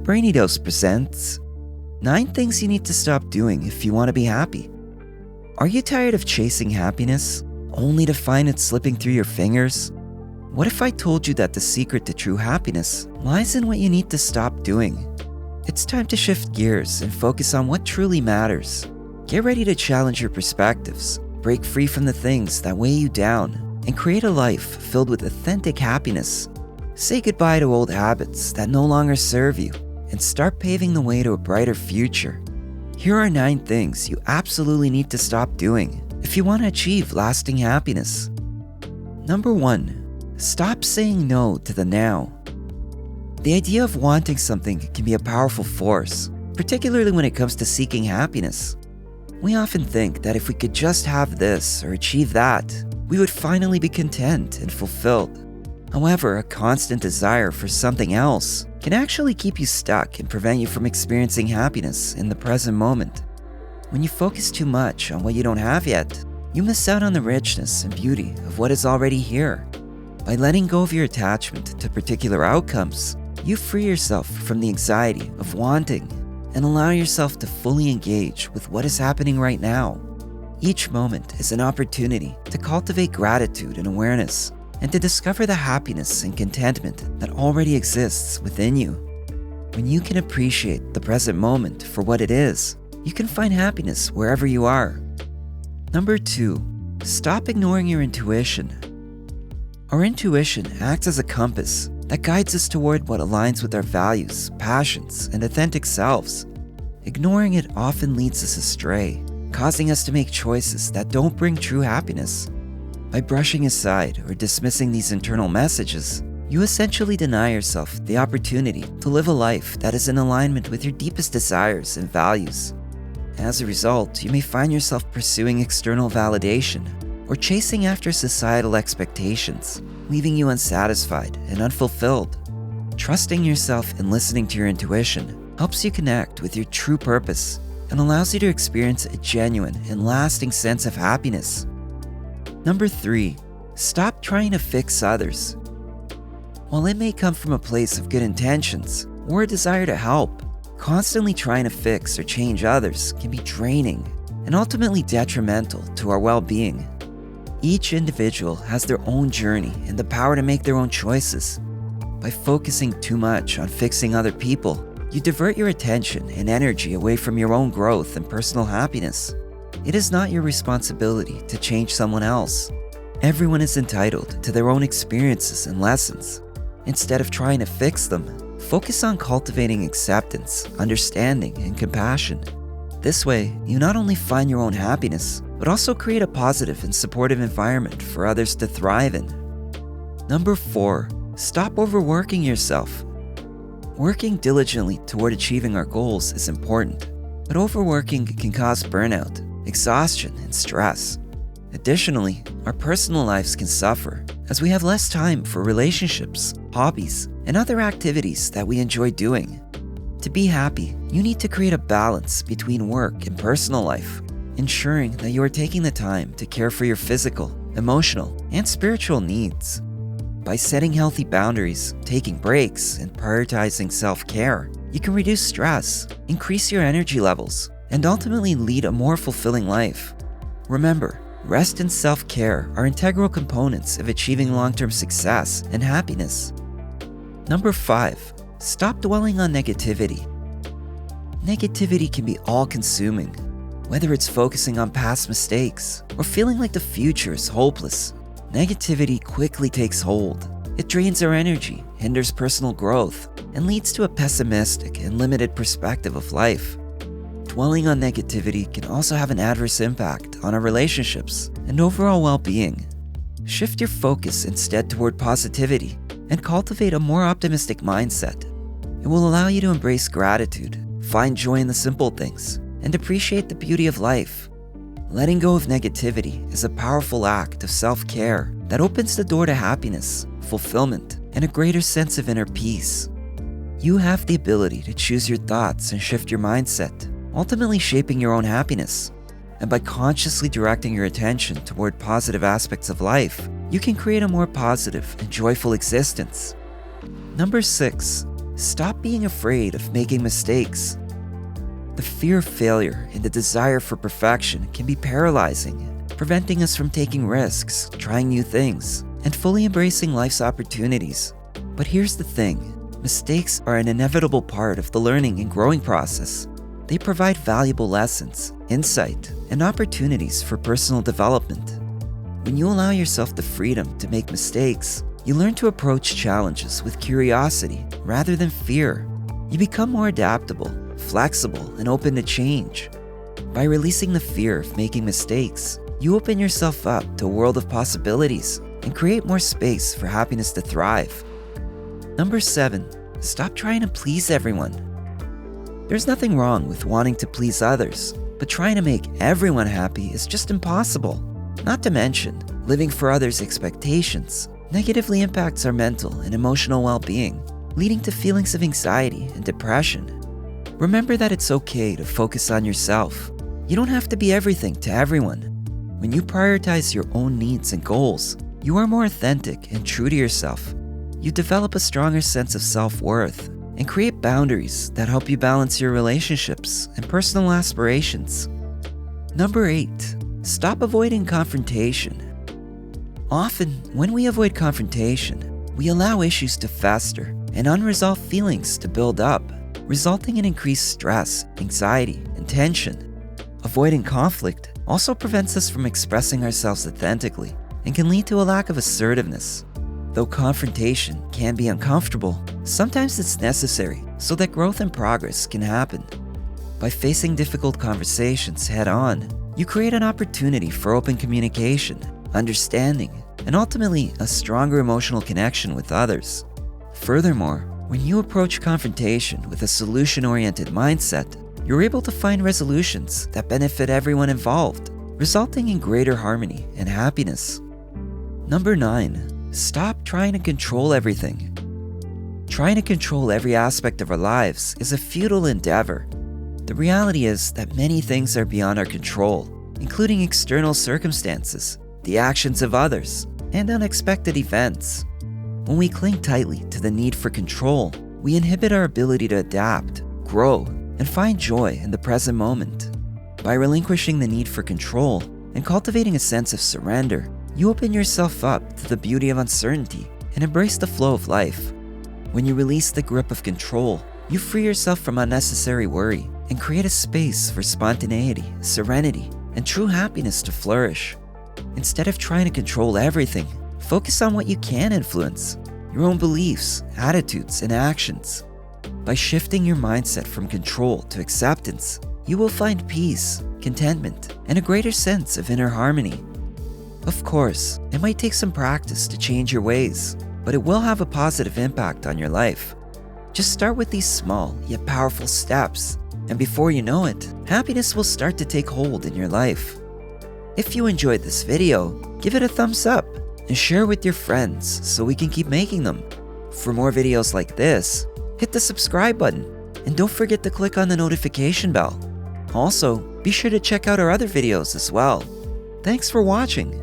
Brainy Dose presents 9 things you need to stop doing if you want to be happy. Are you tired of chasing happiness, only to find it slipping through your fingers? What if I told you that the secret to true happiness lies in what you need to stop doing? It's time to shift gears and focus on what truly matters. Get ready to challenge your perspectives, break free from the things that weigh you down, and create a life filled with authentic happiness. Say goodbye to old habits that no longer serve you, and start paving the way to a brighter future. Here are 9 things you absolutely need to stop doing if you want to achieve lasting happiness. Number 1. Stop saying no to the now. The idea of wanting something can be a powerful force, particularly when it comes to seeking happiness. We often think that if we could just have this or achieve that, we would finally be content and fulfilled. However, a constant desire for something else can actually keep you stuck and prevent you from experiencing happiness in the present moment. When you focus too much on what you don't have yet, you miss out on the richness and beauty of what is already here. By letting go of your attachment to particular outcomes, you free yourself from the anxiety of wanting and allow yourself to fully engage with what is happening right now. Each moment is an opportunity to cultivate gratitude and awareness, and to discover the happiness and contentment that already exists within you. When you can appreciate the present moment for what it is, you can find happiness wherever you are. Number 2. Stop ignoring your intuition. Our intuition acts as a compass that guides us toward what aligns with our values, passions, and authentic selves. Ignoring it often leads us astray, causing us to make choices that don't bring true happiness. By brushing aside or dismissing these internal messages, you essentially deny yourself the opportunity to live a life that is in alignment with your deepest desires and values. As a result, you may find yourself pursuing external validation or chasing after societal expectations, leaving you unsatisfied and unfulfilled. Trusting yourself and listening to your intuition helps you connect with your true purpose and allows you to experience a genuine and lasting sense of happiness. Number 3. Stop trying to fix others. While it may come from a place of good intentions or a desire to help, constantly trying to fix or change others can be draining and ultimately detrimental to our well-being. Each individual has their own journey and the power to make their own choices. By focusing too much on fixing other people, you divert your attention and energy away from your own growth and personal happiness. It is not your responsibility to change someone else. Everyone is entitled to their own experiences and lessons. Instead of trying to fix them, focus on cultivating acceptance, understanding, and compassion. This way, you not only find your own happiness, but also create a positive and supportive environment for others to thrive in. Number 4. Stop overworking yourself. Working diligently toward achieving our goals is important, but overworking can cause burnout, exhaustion, and stress. Additionally, our personal lives can suffer as we have less time for relationships, hobbies, and other activities that we enjoy doing. To be happy, you need to create a balance between work and personal life, ensuring that you are taking the time to care for your physical, emotional, and spiritual needs. By setting healthy boundaries, taking breaks, and prioritizing self-care, you can reduce stress, increase your energy levels, and ultimately lead a more fulfilling life. Remember, rest and self-care are integral components of achieving long-term success and happiness. Number 5. Stop dwelling on negativity. Negativity can be all-consuming, whether it's focusing on past mistakes or feeling like the future is hopeless. Negativity quickly takes hold. It drains our energy, hinders personal growth, and leads to a pessimistic and limited perspective of life. Dwelling on negativity can also have an adverse impact on our relationships and overall well-being. Shift your focus instead toward positivity and cultivate a more optimistic mindset. It will allow you to embrace gratitude, find joy in the simple things, and appreciate the beauty of life. Letting go of negativity is a powerful act of self-care that opens the door to happiness, fulfillment, and a greater sense of inner peace. You have the ability to choose your thoughts and shift your mindset, ultimately shaping your own happiness. And by consciously directing your attention toward positive aspects of life, you can create a more positive and joyful existence. Number 6. Stop being afraid of making mistakes. The fear of failure and the desire for perfection can be paralyzing, preventing us from taking risks, trying new things, and fully embracing life's opportunities. But here's the thing, mistakes are an inevitable part of the learning and growing process. They provide valuable lessons, insight, and opportunities for personal development. When you allow yourself the freedom to make mistakes, you learn to approach challenges with curiosity rather than fear. You become more adaptable, flexible, and open to change. By releasing the fear of making mistakes, you open yourself up to a world of possibilities and create more space for happiness to thrive. Number 7, stop trying to please everyone. There's nothing wrong with wanting to please others, but trying to make everyone happy is just impossible. Not to mention, living for others' expectations negatively impacts our mental and emotional well-being, leading to feelings of anxiety and depression. Remember that it's okay to focus on yourself. You don't have to be everything to everyone. When you prioritize your own needs and goals, you are more authentic and true to yourself. You develop a stronger sense of self-worth and create boundaries that help you balance your relationships and personal aspirations. Number 8, stop avoiding confrontation. Often, when we avoid confrontation, we allow issues to fester and unresolved feelings to build up, resulting in increased stress, anxiety, and tension. Avoiding conflict also prevents us from expressing ourselves authentically and can lead to a lack of assertiveness. Though confrontation can be uncomfortable, sometimes it's necessary so that growth and progress can happen. By facing difficult conversations head-on, you create an opportunity for open communication, understanding, and ultimately a stronger emotional connection with others. Furthermore, when you approach confrontation with a solution-oriented mindset, you're able to find resolutions that benefit everyone involved, resulting in greater harmony and happiness. Number 9, stop trying to control everything. Trying to control every aspect of our lives is a futile endeavor. The reality is that many things are beyond our control, including external circumstances, the actions of others, and unexpected events. When we cling tightly to the need for control, we inhibit our ability to adapt, grow, and find joy in the present moment. By relinquishing the need for control and cultivating a sense of surrender, you open yourself up to the beauty of uncertainty and embrace the flow of life. When you release the grip of control, you free yourself from unnecessary worry and create a space for spontaneity, serenity, and true happiness to flourish. Instead of trying to control everything, focus on what you can influence, your own beliefs, attitudes, and actions. By shifting your mindset from control to acceptance, you will find peace, contentment, and a greater sense of inner harmony. Of course, it might take some practice to change your ways, but it will have a positive impact on your life. Just start with these small yet powerful steps, and before you know it, happiness will start to take hold in your life. If you enjoyed this video, give it a thumbs up and share with your friends so we can keep making them. For more videos like this, hit the subscribe button and don't forget to click on the notification bell. Also, be sure to check out our other videos as well. Thanks for watching.